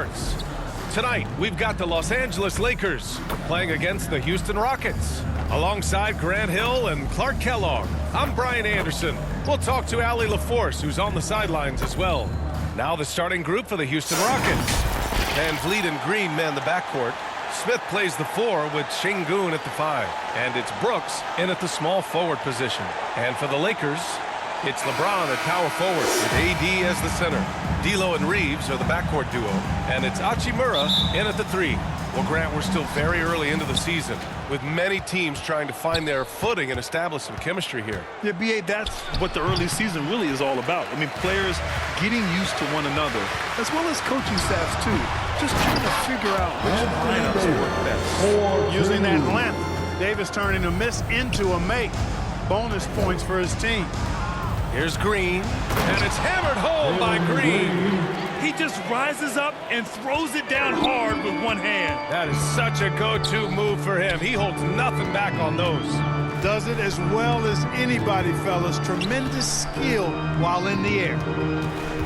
sports. Tonight, we've got the Los Angeles Lakers playing against the Houston Rockets. Alongside Grant Hill and Clark Kellogg, I'm Brian Anderson. We'll talk to Allie LaForce, who's on the sidelines as well. Now the starting group for the Houston Rockets. Van Vliet and Green man the backcourt. Smith plays the 4 with Şengün at the 5. And it's Brooks in at the small forward position. And for the Lakers, it's LeBron at power forward with AD as the center. D'Lo and Reeves are the backcourt duo. And it's Hachimura in at the 3. Well, Grant, we're still very early into the season, with many teams trying to find their footing and establish some chemistry here. Yeah, B.A., that's what the early season really is all about. I mean, players getting used to one another, as well as coaching staffs, too. Just trying to figure out which lineups work best. Using that length, Davis turning a miss into a make. Bonus points for his team. Here's Green, and it's hammered home by Green. He just rises up and throws it down hard with one hand. That is such a go-to move for him. He holds nothing back on those. Does it as well as anybody, fellas. Tremendous skill while in the air.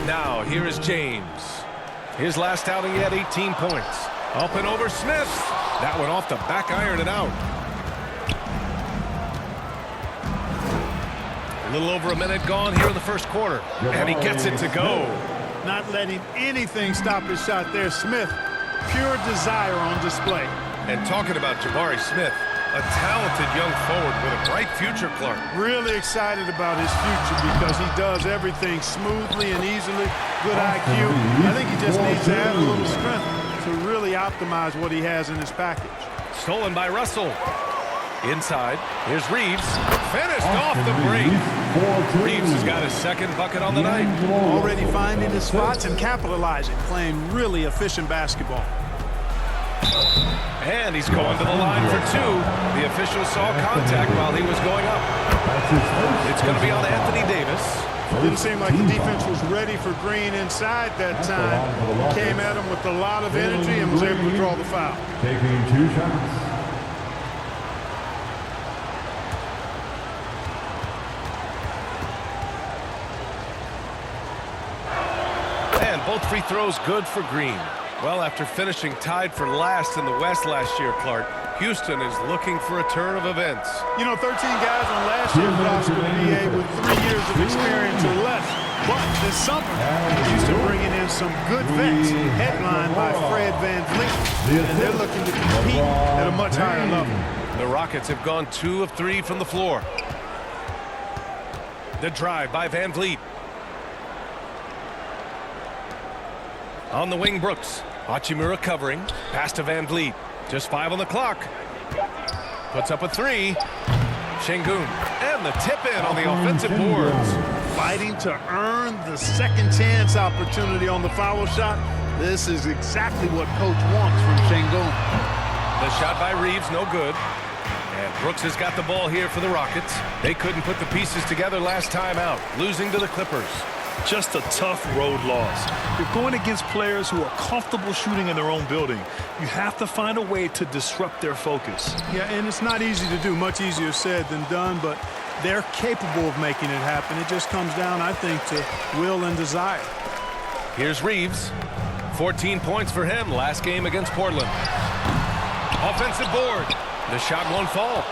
Now, here is James. His last outing, he had 18 points. Up and over Smith. That one off the back iron and out. A little over a minute gone here in the first quarter. And he gets it to go. Not letting anything stop his shot there. Smith, pure desire on display. And talking about Jabari Smith, a talented young forward with a bright future, Clark. Really excited about his future because he does everything smoothly and easily. Good IQ. I think he just needs to add a little strength to really optimize what he has in his package. Stolen by Russell. Inside, here's Reeves. Finished off the break. Reeves has got his second bucket on the night. Already finding his spots and capitalizing, playing really efficient basketball. And he's going to the line for 2. The official saw contact while he was going up. It's going to be on Anthony Davis. Didn't seem like the defense was ready for Green inside that time. Came at him with a lot of energy and was able to draw the foul. Taking 2 shots. Both free throws good for Green. Well, after finishing tied for last in the West last year, Clark, Houston is looking for a turn of events. You know, 13 guys on last year's roster with BA with 3 years of experience or less. But this summer, Houston bringing in some good vets, headlined by Fred Van Vliet, and they're looking to compete at a much higher level. The Rockets have gone 2 of 3 from the floor. The drive by Van Vliet. On the wing, Brooks. Hachimura covering. Pass to Van Vliet. Just 5 on the clock. Puts up a 3. Şengün. And the tip in on the offensive boards. Fighting to earn the second chance opportunity on the foul shot. This is exactly what coach wants from Şengün. The shot by Reeves, no good. And Brooks has got the ball here for the Rockets. They couldn't put the pieces together last time out, losing to the Clippers. Just a tough road loss. You're going against players who are comfortable shooting in their own building. You have to find a way to disrupt their focus. Yeah, and it's not easy to do. Much easier said than done, but they're capable of making it happen. It just comes down, I think, to will and desire. Here's Reeves. 14 points for him last game against Portland. Offensive board. The shot won't fall.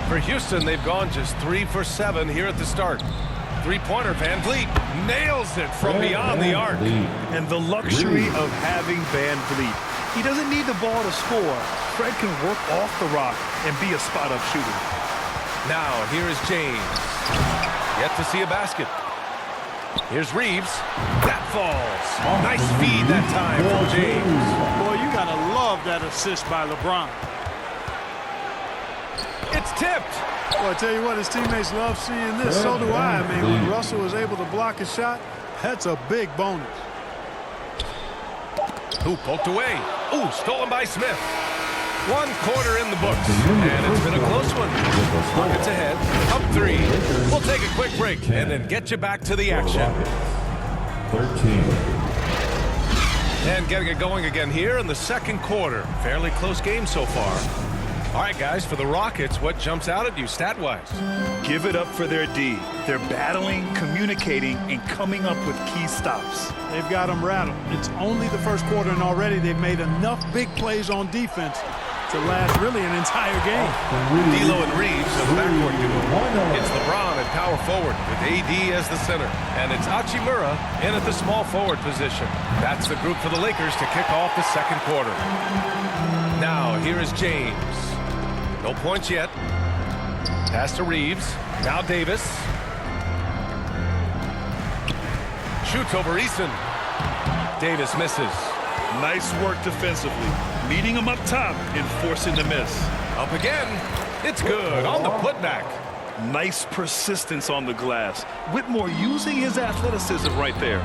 For Houston, they've gone just 3 for 7 here at the start. Three-pointer, Van Vliet nails it from beyond the arc. And the luxury of having Van Vliet. He doesn't need the ball to score. Fred can work off the rock and be a spot-up shooter. Now, here is James. Yet to see a basket. Here's Reeves. That falls. Nice feed that time from James. Boy, you got to love that assist by LeBron. It's tipped. Well, I tell you what, his teammates love seeing this. So do I. I mean, when Russell was able to block a shot, that's a big bonus. Who poked away? Ooh, stolen by Smith. 1 quarter in the books, and it's been a close one. Rockets ahead, up 3. We'll take a quick break and then get you back to the action. 13. And getting it going again here in the second quarter. Fairly close game so far. All right, guys, for the Rockets, what jumps out at you stat-wise? Give it up for their D. They're battling, communicating, and coming up with key stops. They've got them rattled. It's only the first quarter, and already they've made enough big plays on defense to last really an entire game. D'Lo and Reeves are the backcourt duo. It's LeBron at power forward with AD as the center. And it's Hachimura in at the small forward position. That's the group for the Lakers to kick off the second quarter. Now, here is James. No points yet. Pass to Reeves. Now Davis. Shoots over Eason. Davis misses. Nice work defensively. Meeting him up top and forcing the miss. Up again. It's good on the putback. Nice persistence on the glass. Whitmore using his athleticism right there.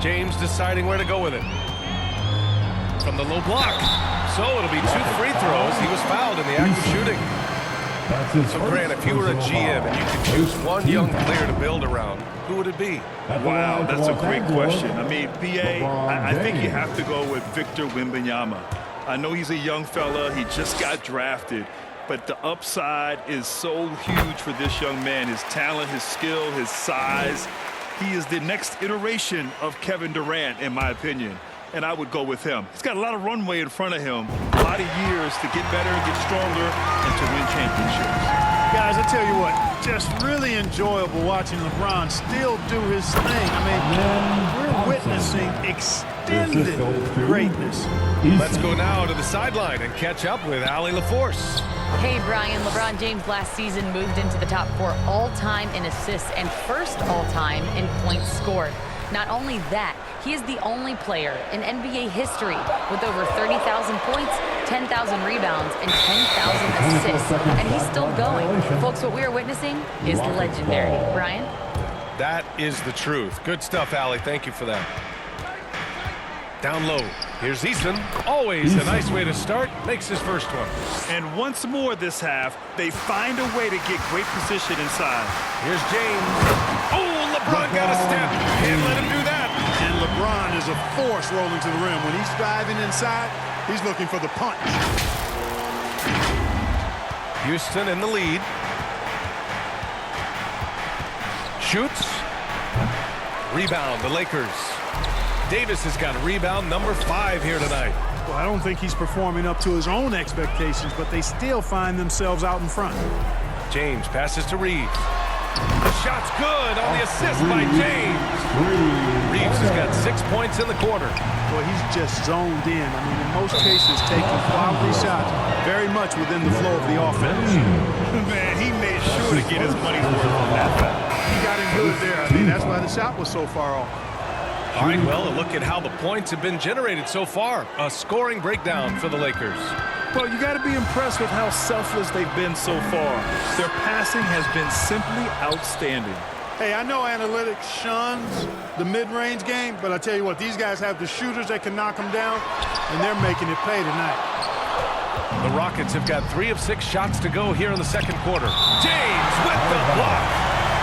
James deciding where to go with it. From the low block. So it'll be 2 free throws. He was fouled in the act of shooting. So, Grant, if you were a GM and you could choose one young player to build around, who would it be? Wow, that's a great question. I mean, BA, I think you have to go with Victor Wembanyama. I know he's a young fella. He just got drafted. But the upside is so huge for this young man. His talent, his skill, his size. He is the next iteration of Kevin Durant, in my opinion. And I would go with him. He's got a lot of runway in front of him. A lot of years to get better, get stronger, and to win championships. Guys, I tell you what, just really enjoyable watching LeBron still do his thing. I mean, we're witnessing extended greatness. Let's go now to the sideline and catch up with Allie LaForce. Hey, Brian. LeBron James last season moved into the top 4 all-time in assists and first all-time in points scored. Not only that, he is the only player in NBA history with over 30,000 points, 10,000 rebounds, and 10,000 assists. And he's still going. Folks, what we are witnessing is legendary. Brian? That is the truth. Good stuff, Allie. Thank you for that. Down low. Here's Eason. Always a nice way to start. Makes his first one. And once more this half, they find a way to get great position inside. Here's James. Oh, LeBron got a step. Can't let him do that. And LeBron is a force rolling to the rim. When he's driving inside, he's looking for the punch. Houston in the lead. Shoots. Rebound, the Lakers. Davis has got rebound number 5 here tonight. Well, I don't think he's performing up to his own expectations, but they still find themselves out in front. James passes to Reeves. The shot's good on the assist by James. Reeves has got 6 points in the quarter. Well, he's just zoned in. I mean, in most cases, taking quality shots very much within the flow of the offense. Man, he made sure to get his money's worth on that foul. He got him good there. I mean, that's why the shot was so far off. All right, well, a look at how the points have been generated so far. A scoring breakdown for the Lakers. Well, you got to be impressed with how selfless they've been so far. Their passing has been simply outstanding. Hey, I know analytics shuns the mid-range game, but I tell you what, these guys have the shooters that can knock them down, and they're making it pay tonight. The Rockets have got 3 of 6 shots to go here in the second quarter. James with the block.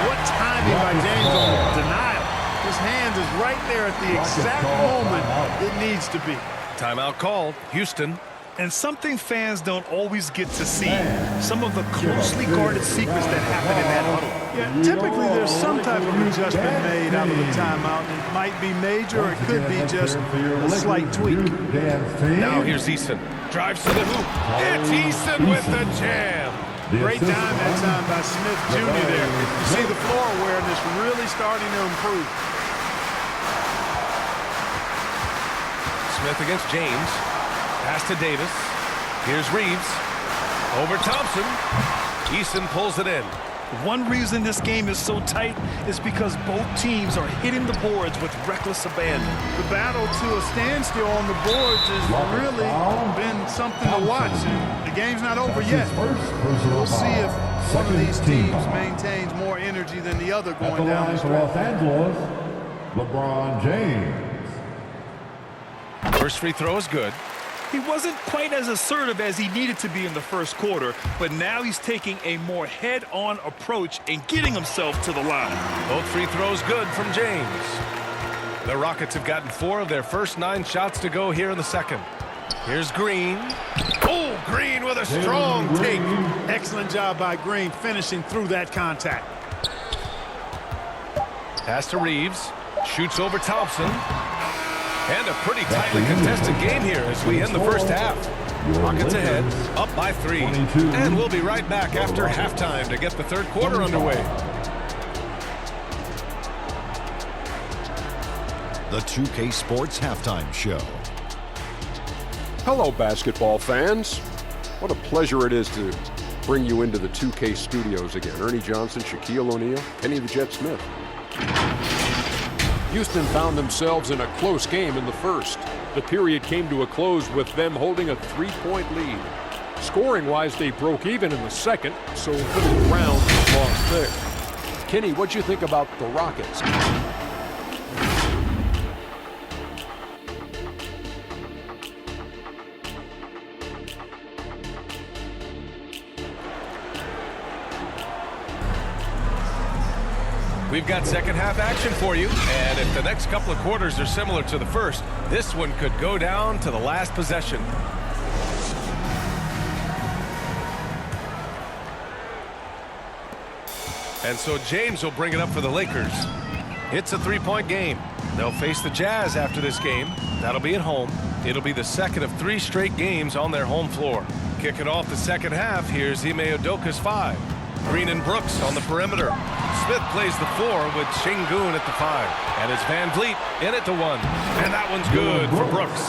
What timing by James on the denial. His hand is right there at the exact moment it needs to be. Timeout called. Houston. And something fans don't always get to see. Some of the closely guarded secrets that happen in that huddle. Yeah, typically there's some type of adjustment made out of the timeout. It might be major or it could be just a slight tweak. Now here's Eason. Drives to the hoop. It's Eason with the jam. Great time that time by Smith Jr. there. You see the floor awareness really starting to improve. Smith against James. Pass to Davis. Here's Reeves. Over Thompson. Eason pulls it in. One reason this game is so tight is because both teams are hitting the boards with reckless abandon. The battle to a standstill on the boards has really been something to watch. And the game's not over yet. We'll see if one of these teams maintains more energy than the other going down the stretch. Los Angeles, LeBron James. First free throw is good. He wasn't quite as assertive as he needed to be in the first quarter, but now he's taking a more head-on approach and getting himself to the line. Both free throws good from James. The Rockets have gotten 4 of their first 9 shots to go here in the second. Here's Green. Oh, Green with a strong take. Excellent job by Green finishing through that contact. Pass to Reeves. Shoots over Thompson. And a pretty tightly contested game here as we end the first half. Rockets ahead, up by 3. And we'll be right back after halftime to get the third quarter underway. The 2K Sports Halftime Show. Hello, basketball fans. What a pleasure it is to bring you into the 2K studios again. Ernie Johnson, Shaquille O'Neal, Kenny the Jet Smith. Houston found themselves in a close game in the first. The period came to a close with them holding a 3-point lead. Scoring-wise, they broke even in the second, so little ground was lost there. Kenny, what'd you think about the Rockets? We've got second half action for you, and if the next couple of quarters are similar to the first, this one could go down to the last possession. And so James will bring it up for the Lakers. It's a 3-point game. They'll face the Jazz after this game. That'll be at home. It'll be the second of 3 straight games on their home floor. Kicking off the second half, here's Ime Udoka's 5. Green and Brooks on the perimeter. Smith plays the 4 with Şengün at the 5. And it's Van Vliet in at the 1. And that one's good for Brooks.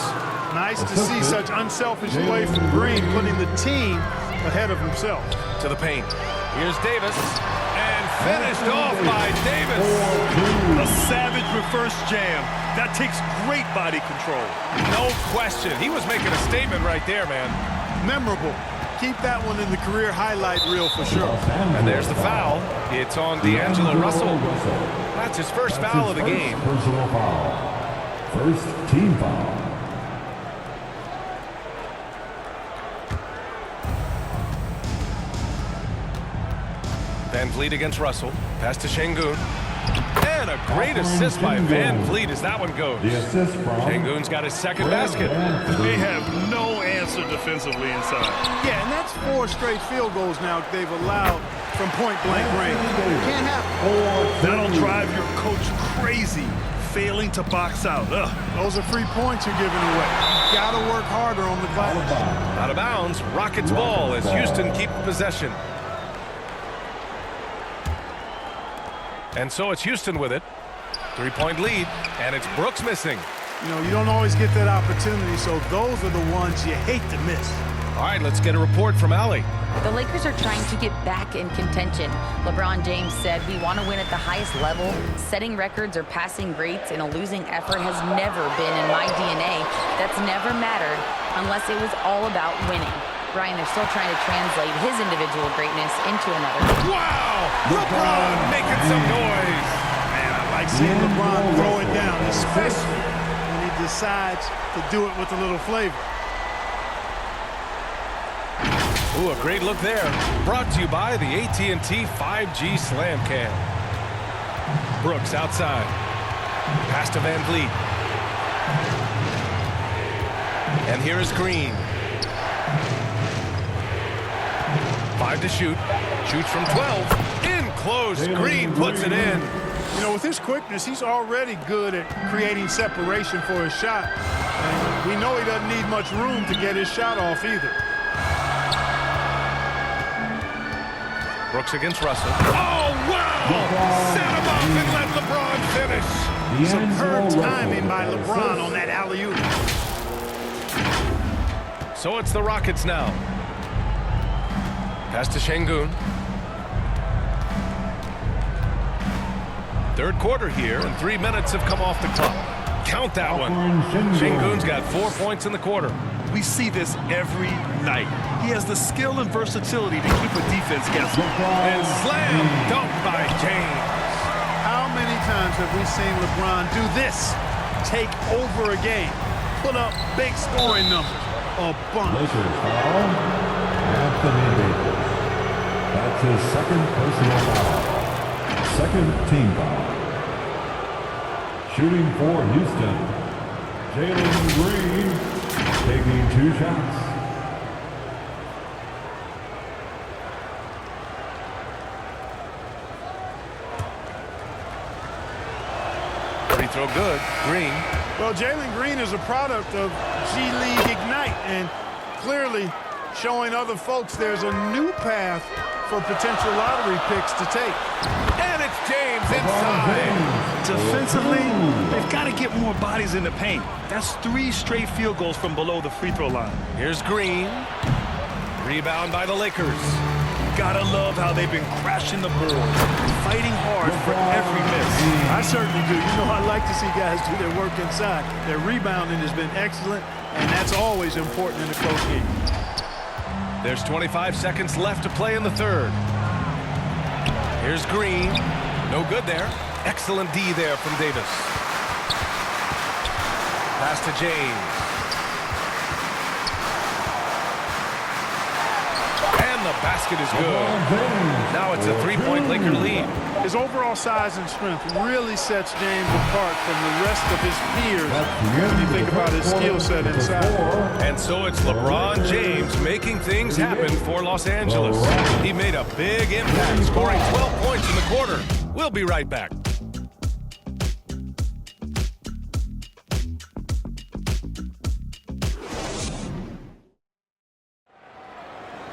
Nice to see such unselfish play from Green, putting the team ahead of himself. To the paint. Here's Davis. And finished off by Davis. A savage reverse jam. That takes great body control. No question. He was making a statement right there, man. Memorable. Keep that one in the career highlight reel for sure. And there's the foul. It's on D'Angelo Russell. That's his first foul of the game. Personal foul. First team foul. Van Vliet against Russell. Pass to Şengün. And a great assist by Van Vliet as that one goes. The assist from Şengün's got his second basket. They have no answer defensively inside. Yeah, and that's 4 straight field goals now they've allowed from point-blank range. Can't happen. That'll drive your coach crazy, failing to box out. Ugh. Those are free points you're giving away. You gotta work harder on the glass. Out of bounds, Rockets ball as Houston keep possession. And so it's Houston with it. 3-point lead, and it's Brooks missing. You know, you don't always get that opportunity, so those are the ones you hate to miss. All right, let's get a report from Allie. The Lakers are trying to get back in contention. LeBron James said, "We want to win at the highest level. Setting records or passing greats in a losing effort has never been in my DNA. That's never mattered unless it was all about winning." Brian, they're still trying to translate his individual greatness into another. Wow! LeBron making some noise. Man, I like seeing LeBron throw it down, especially when he decides to do it with a little flavor. Ooh, a great look there. Brought to you by the AT&T 5G Slam Cam. Brooks outside. Pass to Van Vliet. And here is Green. 5 to shoot. Shoots from 12. In close. Green puts it in. You know, with his quickness, he's already good at creating separation for his shot. And we know he doesn't need much room to get his shot off either. Brooks against Russell. Oh, wow! Set him up and let LeBron finish. Superb timing by LeBron on that alley-oop. So it's the Rockets now. Pass to Şengün. Third quarter here, and 3 minutes have come off the clock. Count that one. Şengün's got 4 points in the quarter. We see this every night. He has the skill and versatility to keep a defense guessing. And slam dunk by James. How many times have we seen LeBron do this? Take over a game. Put up big scoring numbers. A bunch. Lakers foul. Anthony Davis. That's his second personal foul. Second team foul. Shooting for Houston. Jalen Green. taking 2 shots. Free throw good. Green. Well, Jalen Green is a product of G League Ignite and clearly showing other folks there's a new path for potential lottery picks to take. And it's James inside. Defensively, they've got to get more bodies in the paint. That's 3 straight field goals from below the free throw line. Here's Green. Rebound by the Lakers. Gotta love how they've been crashing the board, fighting hard for every miss. I certainly do. You know, I like to see guys do their work inside. Their rebounding has been excellent, and that's always important in a close game. There's 25 seconds left to play in the third. Here's Green. No good there. Excellent D there from Davis. Pass to James. And the basket is good. Now it's a 3-point Laker lead. His overall size and strength really sets James apart from the rest of his peers when you think about his skill set inside. And so it's LeBron James making things happen for Los Angeles. He made a big impact, scoring 12 points in the quarter. We'll be right back.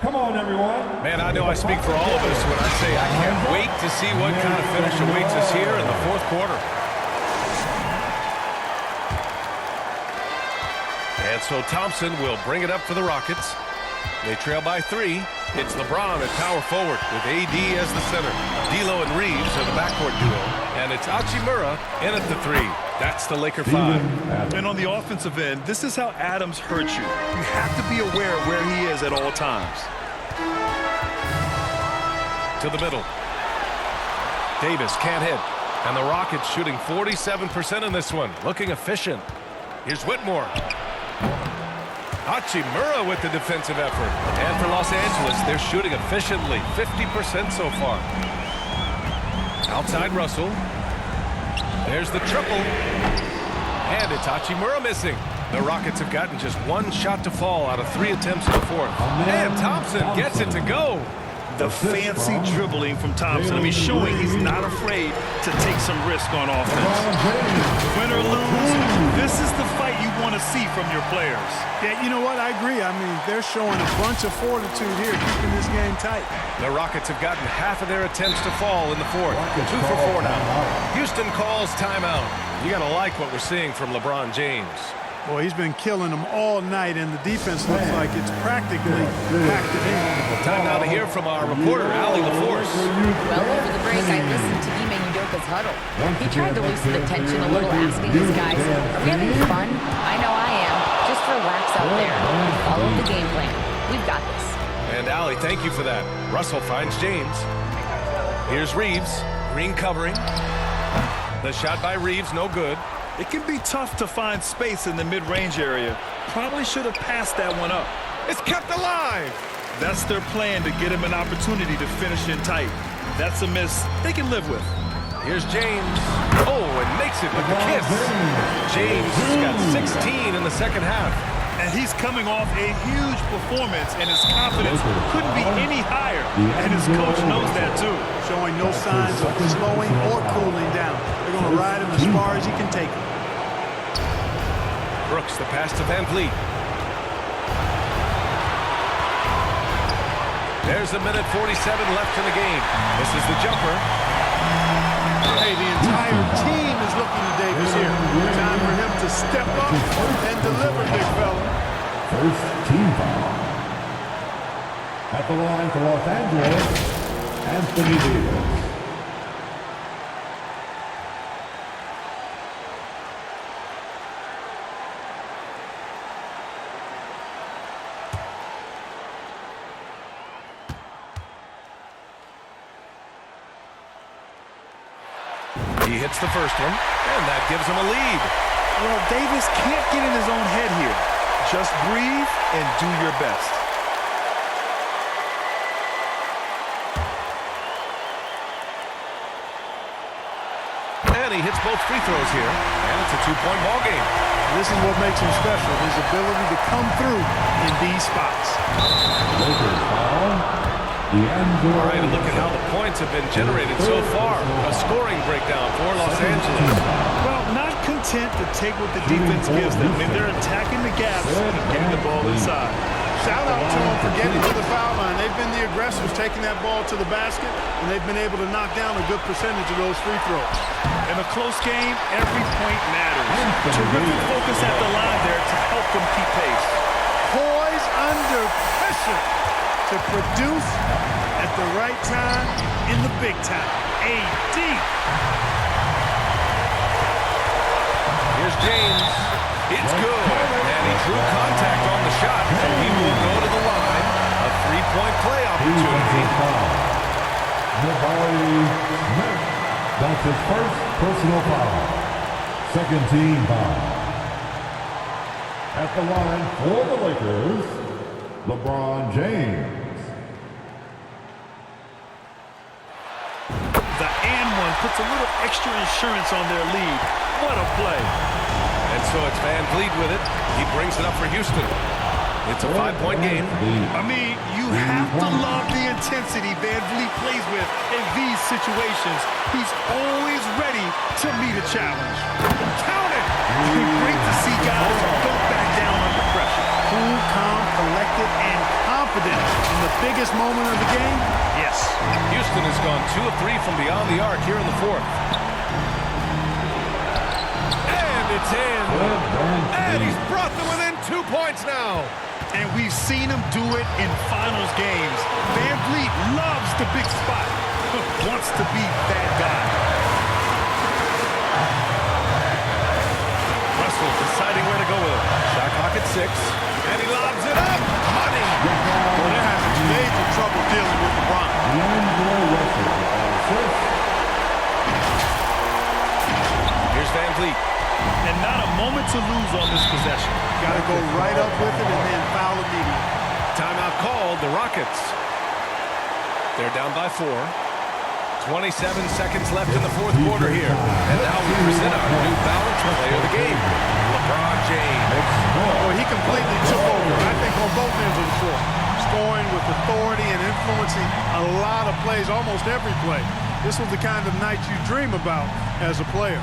Come on, everyone. Man, I know I speak for all of us when I say I can't wait to see what kind of finish awaits us here in the fourth quarter. And so Thompson will bring it up for the Rockets. They trail by 3. It's LeBron at power forward with AD as the center. D'Lo and Reeves are the backcourt duo. And it's Hachimura in at the 3. That's the Laker 5. And on the offensive end, this is how Adams hurts you. You have to be aware of where he is at all times. To the middle. Davis can't hit. And the Rockets shooting 47% in this one. Looking efficient. Here's Whitmore. Hachimura with the defensive effort. And for Los Angeles, they're shooting efficiently. 50% so far. Outside Russell. There's the triple. And it's Hachimura missing. The Rockets have gotten just 1 shot to fall out of 3 attempts in the fourth. And Thompson gets it to go. The fancy dribbling from Thompson. I mean, showing he's not afraid to take some risk on offense. Win or lose, this is the fight you want to see from your players. Yeah, you know what? I agree. I mean, they're showing a bunch of fortitude here, keeping this game tight. The Rockets have gotten half of their attempts to fall in the fourth. 2 for 4 now. Houston calls timeout. You got to like what we're seeing from LeBron James. Boy, he's been killing them all night, and the defense looks like it's practically packed it in. Time now to hear from our reporter, Allie LaForce. Well, over the break, I listened to Ime Udoka's huddle. He tried to loosen the tension a little, asking his guys, are we having fun? I know I am. Just relax out there. Follow the game plan. We've got this. And Allie, thank you for that. Russell finds James. Here's Reeves. Green covering. The shot by Reeves, no good. It can be tough to find space in the mid-range area. Probably should have passed that one up. It's kept alive. That's their plan, to get him an opportunity to finish in tight. That's a miss they can live with. Here's James. Oh, and makes it with the kiss. James has got 16 in the second half. And he's coming off a huge performance, and his confidence couldn't be any higher. And his coach knows that, too. Showing no signs of slowing or cooling down. They're going to ride him as far as he can take him. Brooks, the pass to Van Vliet. There's a minute 47 left in the game. This is the jumper. Hey, the entire team is looking to Davis here. Time for him to step up and deliver, big fella. First team foul. At the line for Los Angeles, Anthony Davis. He hits the first one, and that gives him a lead. Well, Davis can't get in his own head here. Just breathe and do your best. And he hits both free throws here, and it's a 2-point ball game. This is what makes him special, his ability to come through in these spots. Lakers foul. All right, and look at how the points have been generated so far. A scoring breakdown for Los Angeles. Well, not content to take what the defense gives them. I mean, they're attacking the gaps and getting the ball inside. Shout out to them for getting to the foul line. They've been the aggressors, taking that ball to the basket, and they've been able to knock down a good percentage of those free throws. In a close game, every point matters. Terrific focus at the line there to help them keep pace. Poised under pressure to produce at the right time in the big time. AD. Here's James. It's good. And he drew contact on the shot, so he will go to the line. A three-point play opportunity. That's his first personal foul. Second team foul. At the line for the Lakers, LeBron James. The and one puts a little extra insurance on their lead. What a play. And so it's Van Vliet with it. He brings it up for Houston. It's a 5-point game. I mean, you have to love the intensity Van Vliet plays with in these situations. He's always ready to meet a challenge. Count it! Great to see guys don't back down under pressure. Cool, calm, collected, and confident in the biggest moment of the game. Yes. Houston has gone 2 of 3 from beyond the arc here in the fourth. And it's in. And he's brought them within 2 points now. And we've seen him do it in finals games. Van Vliet loves the big spot, but wants to be that guy. Russell deciding where to go with it. Shot clock at 6. And he lobs it up. Money. Well, they're having major trouble dealing with LeBron. Here's Van Vliet. And not a moment to lose on this possession. Got to go right up with it and then foul immediately. Timeout called, the Rockets. They're down by 4. 27 seconds left in the fourth quarter here. And now we present our new balanced player of the game, LeBron James. Well, he completely took over, I think, on both ends of the floor. Scoring with authority and influencing a lot of plays, almost every play. This was the kind of night you dream about as a player.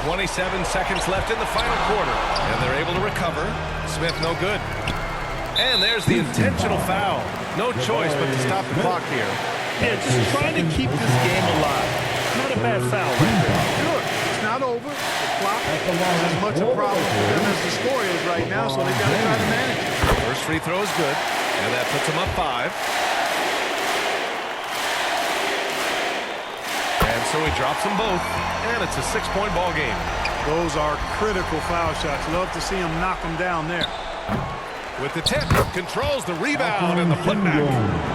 .27 seconds left in the final quarter. And they're able to recover. Smith no good. And there's the intentional foul. No choice but to stop the clock here. Yeah, just trying to keep this game alive. Not a bad foul right there. Sure, it's not over. The clock is as much a problem for them as the score is right now, so they got to try to manage it. First free throw is good. And that puts them up 5. And so he drops them both. And it's a 6-point ball game. Those are critical foul shots. Love to see him knock them down there. With the tip, controls the rebound and the putback.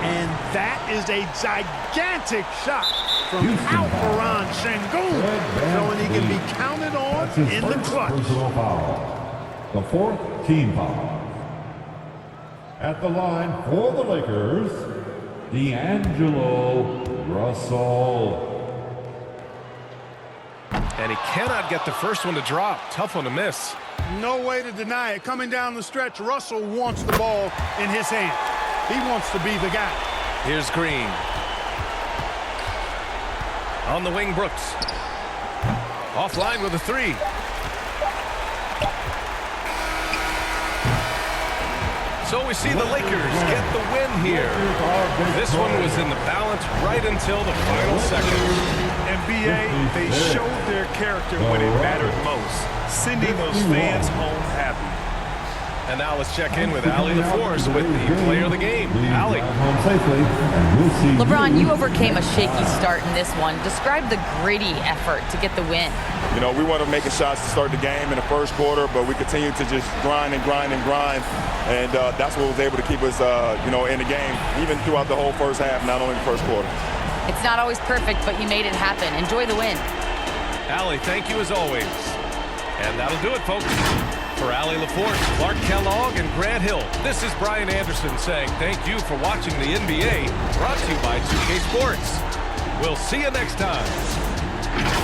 And that is a gigantic shot from Alperon Şengün, showing he can be counted on in the clutch. The fourth team foul. At the line for the Lakers, D'Angelo Russell. And he cannot get the first one to drop. Tough one to miss. No way to deny it. Coming down the stretch, Russell wants the ball in his hand. He wants to be the guy. Here's Green. On the wing, Brooks. Offline with a 3. So we see the Lakers get the win here. This one was in the balance right until the final seconds. NBA, they showed their character when it mattered most, sending those fans home happy. And now let's check in with Allie LaForce with the player of the game. Allie. LeBron, you overcame a shaky start in this one. Describe the gritty effort to get the win. You know, we wanted making shots to start the game in the first quarter, but we continued to just grind and grind and grind. And that's what was able to keep us, you know, in the game, even throughout the whole first half, not only the first quarter. It's not always perfect, but you made it happen. Enjoy the win. Allie, thank you as always. And that'll do it, folks. For Allie LaForce, Clark Kellogg, and Grant Hill, this is Brian Anderson saying thank you for watching the NBA, brought to you by 2K Sports. We'll see you next time.